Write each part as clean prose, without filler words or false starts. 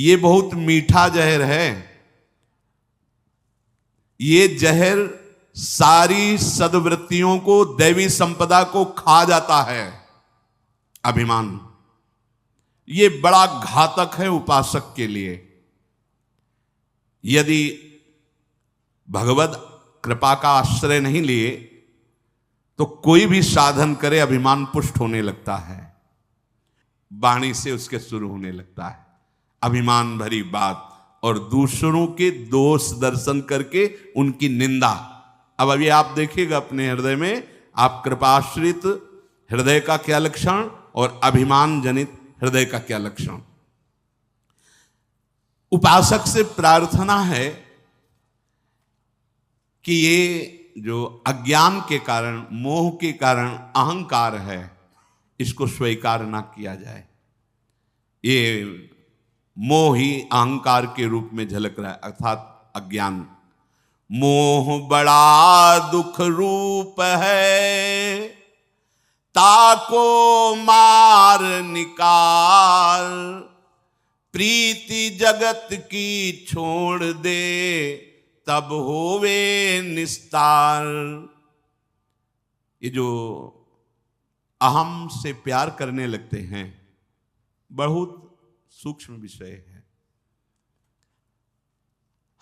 ये बहुत मीठा जहर है। ये जहर सारी सद्वृत्तियों को, दैवी संपदा को खा जाता है। अभिमान ये बड़ा घातक है उपासक के लिए। यदि भगवत कृपा का आश्रय नहीं लिए तो कोई भी साधन करे, अभिमान पुष्ट होने लगता है, वाणी से उसके शुरू होने लगता है अभिमान भरी बात, और दूसरों के दोष दर्शन करके उनकी निंदा। अब अभी आप देखिएगा अपने हृदय में, आप कृपाश्रित हृदय का क्या लक्षण और अभिमान जनित हृदय का क्या लक्षण। उपासक से प्रार्थना है कि ये जो अज्ञान के कारण, मोह के कारण अहंकार है, इसको स्वीकार ना किया जाए। ये मोह ही अहंकार के रूप में झलक रहा है, अर्थात अज्ञान। मोह बड़ा दुख रूप है, ताको मार निकाल, प्रीति जगत की छोड़ दे, तब होवे निस्तार। ये जो अहम से प्यार करने लगते हैं, बहुत सूक्ष्म विषय है।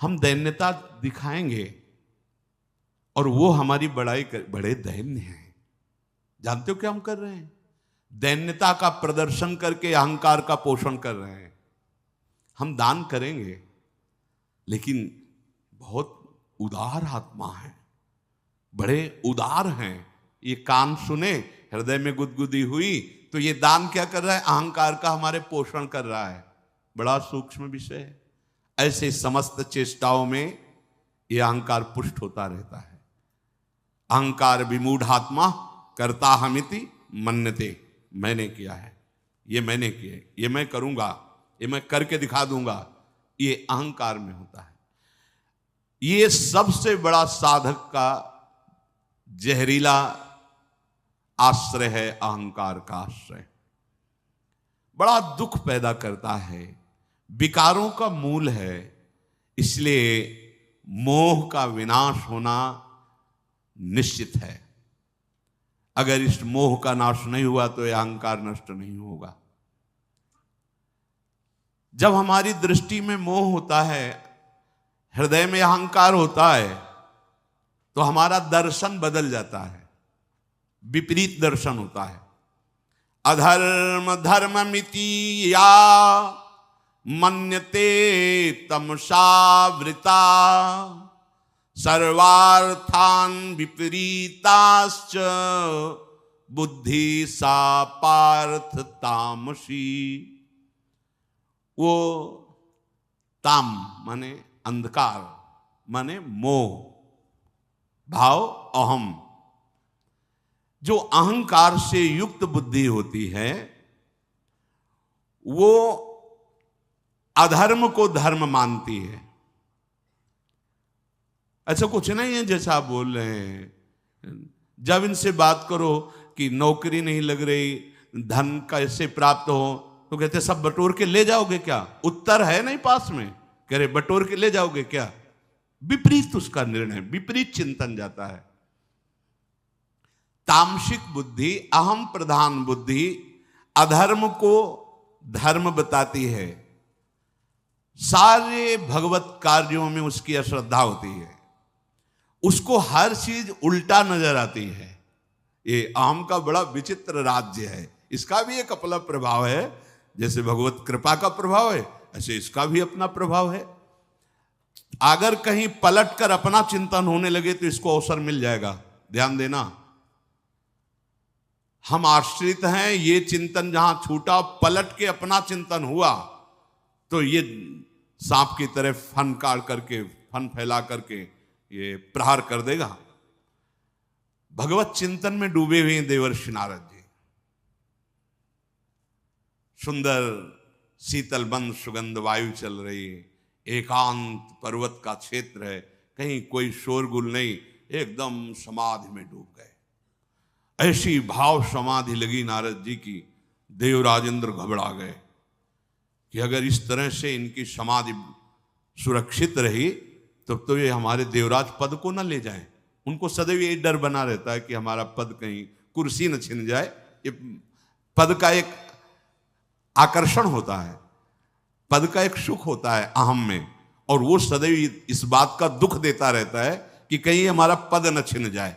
हम दैन्यता दिखाएंगे और वो हमारी बड़ाई कर, बड़े दैन्य हैं। जानते हो क्या हम कर रहे हैं? दैन्यता का प्रदर्शन करके अहंकार का पोषण कर रहे हैं। हम दान करेंगे लेकिन बहुत उदार आत्मा है, बड़े उदार हैं। ये कान सुने, हृदय में गुदगुदी हुई, तो ये दान क्या कर रहा है? अहंकार का हमारे पोषण कर रहा है। बड़ा सूक्ष्म विषय है। ऐसे समस्त चेष्टाओं में ये अहंकार पुष्ट होता रहता है। अहंकार विमूढ़ात्मा करता हमिति मन्यते। मैंने किया है, ये मैंने किया, ये मैं करूंगा, ये मैं करके दिखा दूंगा, ये अहंकार में होता है। ये सबसे बड़ा साधक का जहरीला आश्रय है, अहंकार का आश्रय। बड़ा दुख पैदा करता है, विकारों का मूल है। इसलिए मोह का विनाश होना निश्चित है। अगर इस मोह का नाश नहीं हुआ तो यह अहंकार नष्ट नहीं होगा। जब हमारी दृष्टि में मोह होता है, हृदय में अहंकार होता है, तो हमारा दर्शन बदल जाता है, विपरीत दर्शन होता है। अधर्म धर्ममिति या मन्यते तमसावृता, सर्वार्थान विपरीताश्च बुद्धि सा पार्थ तामसी। वो ताम माने अंधकार, माने मोह, भाव अहम। जो अहंकार से युक्त बुद्धि होती है, वो अधर्म को धर्म मानती है। ऐसा कुछ नहीं है जैसा आप बोल रहे हैं। जब इनसे बात करो कि नौकरी नहीं लग रही, धन कैसे प्राप्त हो, तो कहते सब बटोर के ले जाओगे क्या? उत्तर है नहीं पास में, कह रहे बटोर के ले जाओगे क्या? विपरीत उसका निर्णय, विपरीत चिंतन जाता है। तामसिक बुद्धि, अहम प्रधान बुद्धि अधर्म को धर्म बताती है। सारे भगवत कार्यों में उसकी अश्रद्धा होती है, उसको हर चीज उल्टा नजर आती है। ये अहम का बड़ा विचित्र राज्य है। इसका भी एक अपना प्रभाव है। जैसे भगवत कृपा का प्रभाव है, ऐसे इसका भी अपना प्रभाव है। अगर कहीं पलट कर अपना चिंतन होने लगे तो इसको अवसर मिल जाएगा। ध्यान देना, हम आश्रित हैं। ये चिंतन जहां छूटा, पलट के अपना चिंतन हुआ, तो ये सांप की तरह फन काट करके, फन फैला करके ये प्रहार कर देगा। भगवत चिंतन में डूबे हुए हैं देवर्षि नारद जी। सुंदर शीतल बंद सुगंध वायु चल रही है, एकांत पर्वत का क्षेत्र है, कहीं कोई शोरगुल नहीं, एकदम समाधि में डूब गए। ऐसी भाव समाधि लगी नारद जी की, देवराजेंद्र घबरा गए। कि अगर इस तरह से इनकी समाधि सुरक्षित रही तो ये हमारे देवराज पद को न ले जाएं। उनको सदैव ये डर बना रहता है कि हमारा पद कहीं कुर्सी न छिन जाए। ये पद का एक आकर्षण होता है, पद का एक सुख होता है अहम में, और वो सदैव इस बात का दुख देता रहता है कि कहीं हमारा पद न छिन जाए।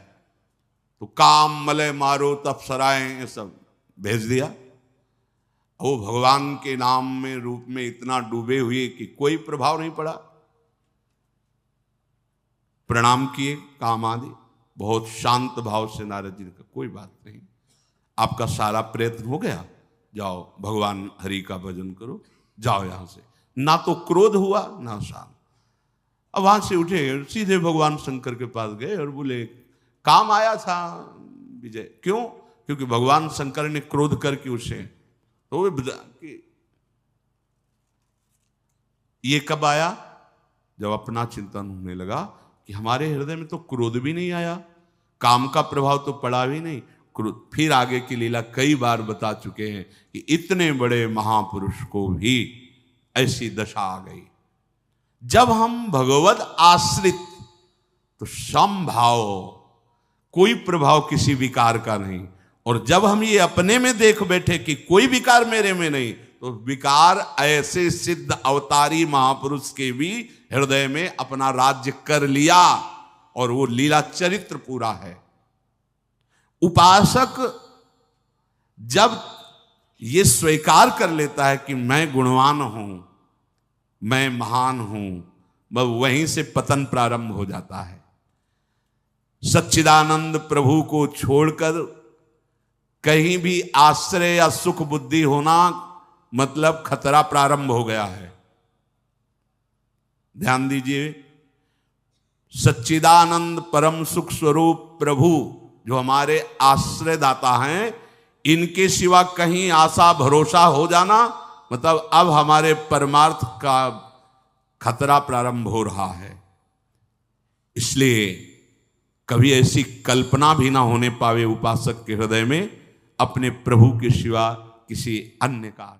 तो काम मलय मारो तपसराएं ये सब भेज दिया। वो भगवान के नाम में रूप में इतना डूबे हुए कि कोई प्रभाव नहीं पड़ा। प्रणाम किए काम आदि, बहुत शांत भाव से नारद जी ने कहा कोई बात नहीं, आपका सारा प्रयत्न हो गया, जाओ भगवान हरि का भजन करो, जाओ यहां से। ना तो क्रोध हुआ ना शांत। अब वहां से उठे, सीधे भगवान शंकर के पास गए और बोले काम आया था विजय। क्यों? क्योंकि भगवान शंकर ने क्रोध करके उसे तो ये कब आया? जब अपना चिंतन होने लगा कि हमारे हृदय में तो क्रोध भी नहीं आया, काम का प्रभाव तो पड़ा भी नहीं। क्रोध फिर आगे की लीला कई बार बता चुके हैं कि इतने बड़े महापुरुष को भी ऐसी दशा आ गई। जब हम भगवद आश्रित तो समभाव, कोई प्रभाव किसी विकार का नहीं, और जब हम ये अपने में देख बैठे कि कोई विकार मेरे में नहीं, तो विकार ऐसे सिद्ध अवतारी महापुरुष के भी हृदय में अपना राज्य कर लिया, और वो लीला चरित्र पूरा है। उपासक जब ये स्वीकार कर लेता है कि मैं गुणवान हूं, मैं महान हूं, वहीं से पतन प्रारंभ हो जाता है। सच्चिदानंद प्रभु को छोड़कर कहीं भी आश्रय या सुख बुद्धि होना मतलब खतरा प्रारंभ हो गया है। ध्यान दीजिए, सच्चिदानंद परम सुख स्वरूप प्रभु जो हमारे आश्रयदाता हैं, इनके सिवा कहीं आशा भरोसा हो जाना मतलब अब हमारे परमार्थ का खतरा प्रारंभ हो रहा है। इसलिए कभी ऐसी कल्पना भी ना होने पावे उपासक के हृदय में अपने प्रभु के सिवा किसी अन्य का।